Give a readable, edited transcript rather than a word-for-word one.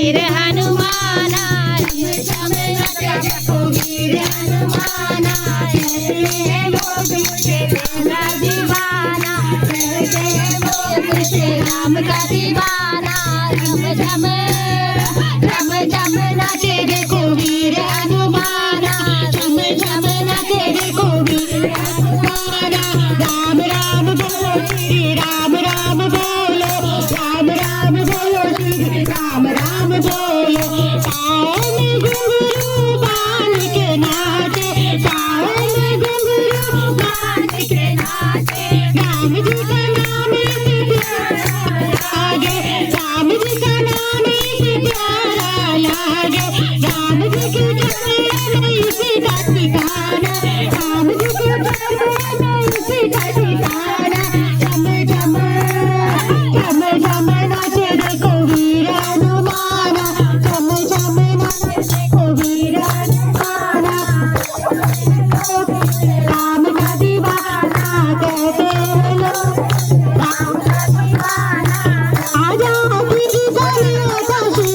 रघुवीर हनुमाना झम झम नाचे रघुवीर हनुमाना जय लोग मुझे तेरा दीवाना जय लोग मुझे राम का दीवाना झम झम नाचे रघुवीर हनुमाना झम झम नाचे रघुवीर हनुमाना राम राम बोलो श्री राम राम बोलो राम राम बोलो श्री राम राम बोलो सावन घुंघरू बाल के नाचे सावन घुंघरू बाल के नाचे राम जी का नाम से प्यारा लागे राम जी का नाम से प्यारा लागे राम जी की चरण में इसी का ठिकाना राम जी की चरण में इसी का ठिकाना झम झम नाचे रघुवीर हनुमाना झम झम नाचे रघुवीर हनुमाना राम का दीवाना कहते हैं लोग राम का दीवाना आजा की गलियों का श्री